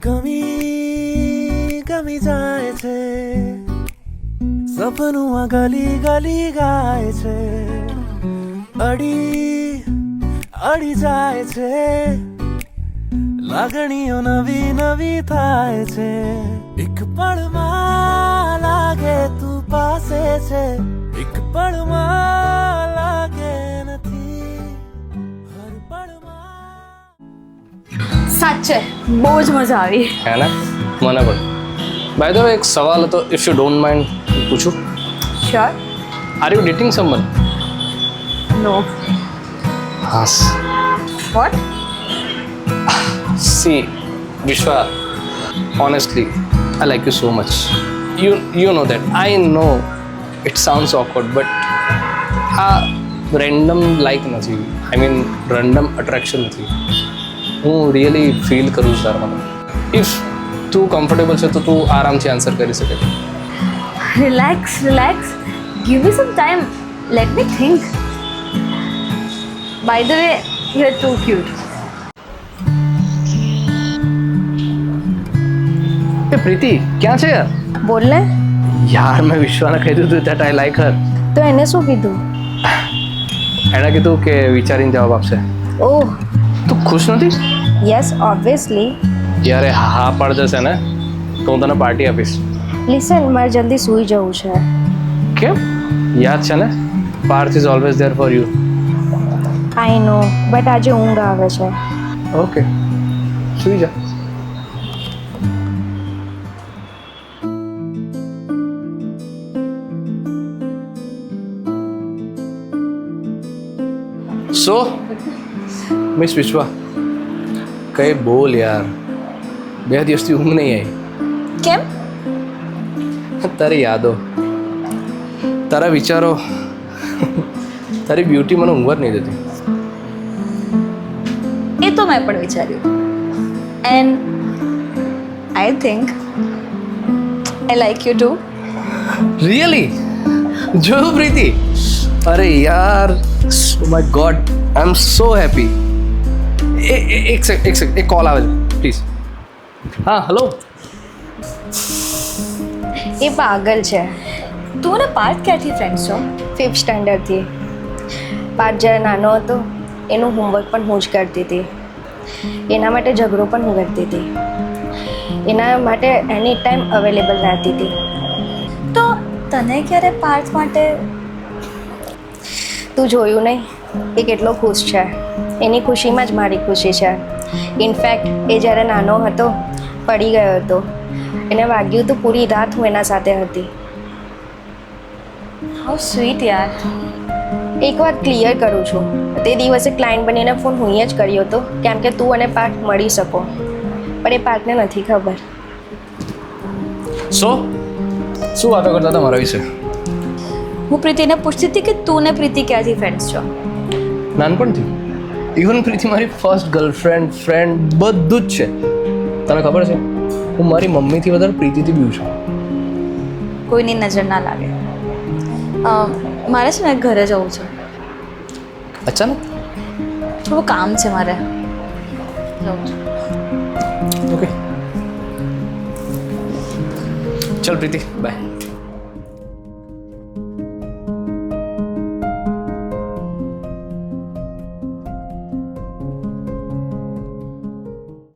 ગમી ગમી જાય છે સપનું ગલી ગલી ગાય છે અડી અડી જાય છે લાગણીઓ નવી નવી થાય છે એક પળમાં લાગે તું પાસે છે એક પળમાં લાગે નથી હર પળમાં સાચે બહુ જ મજા આવી હે ને મને પણ બાય ધ વે એક સવાલ હતો ઇફ યુ ડોન્ટ માઇન્ડ પૂછું sure are you dating someone નો હાસ વોટ સી Vishwa honestly I like you so much you know that I know it sounds awkward but આ રેન્ડમ લાઈક નથી આઈ મીન રેન્ડમ અટ્રેક્શન નથી હું really feel કરું છું તારા મને ઇફ તું કમ્ફર્ટેબલ છે તો તું આરામથી આન્સર કરી શકે relax give me some time let me think by the way you are too cute એ પ્રીતિ ક્યાં છે યાર બોલ ને યાર મેં વિશ્વાને કહી દીધું that I like her તો એને શું કીધું એણે કીધું કે વિચારીને જવાબ આપશે ઓહ તું ખુશ નથી યસ ઓબ્વિયસલી યારે હા પાડ જશે ને તો હું તને પાર્ટી આપીશ લિસન મારે જલ્દી સૂઈ જવું છે કેમ યાદ છે ને Parth is always there for you I know but આજે ઊંઘ આવે છે ઓકે સુઈ જા સો મિસ વિશ્વા કઈ બોલ યાર 2 દિવસથી ઊંઘ નહીં કેમ આવી તારી યાદો તારા વિચારો તારી બ્યુટી મને ઊંઘવા જ નહીં દેતી એ તો મેં પણ વિચાર્યું and I think I like you too really જોયું પ્રીતિ અરે યાર oh my God I am so happy એક સેકન્ડ એક કોલ આવે છે પ્લીઝ હા હેલો એ પાગલ છે તું ને પાર્થ ક્યાંથી ફ્રેન્ડ છો 5th સ્ટાન્ડર્ડથી પાર્થ જ્યારે નાનો હતો એનું હોમવર્ક પણ હું જ કરતી હતી એના માટે ઝઘડો પણ હું કરતી હતી એના માટે એની ટાઈમ અવેલેબલ રહેતી હતી તો તને ક્યારે પાર્થ માટે તું જોયું નહીં એ કેટલો ખુશ છે એની ખુશીમાં જ મારી ખુશી છે ઇનફેક્ટ એ જ્યારે નાનો હતો પડી ગયો હતો એને વાગ્યું તો પૂરી રાત હું એના સાથે હતી હાઉ સ્વીટ યાર એક વાત ક્લિયર કરું છું તે દિવસે ક્લાયન્ટ બનીને ફોન હું જ કર્યો હતો કેમ કે તું અને પાર્થ મળી શકો પણ એ પાર્થને નથી ખબર સો શું વાતો કરતા હતા મારા વિશે હું પ્રીતિને પૂછતી હતી કે તું ને પ્રીતિ ક્યાંથી ફ્રેન્ડ્સ છો નાનપણથી ઇવન પ્રીતિ મારી ફર્સ્ટ ગર્લફ્રેન્ડ ફ્રેન્ડ બધું જ છે તને ખબર છે હું મારી મમ્મીથી વધારે પ્રીતિથી બીવું છું કોઈની નજર ના લાગે મારે છે ને ઘરે જવું છે અચાનક થોડું કામ છે મારે જવું છે ઓકે ચલ પ્રીતિ બાય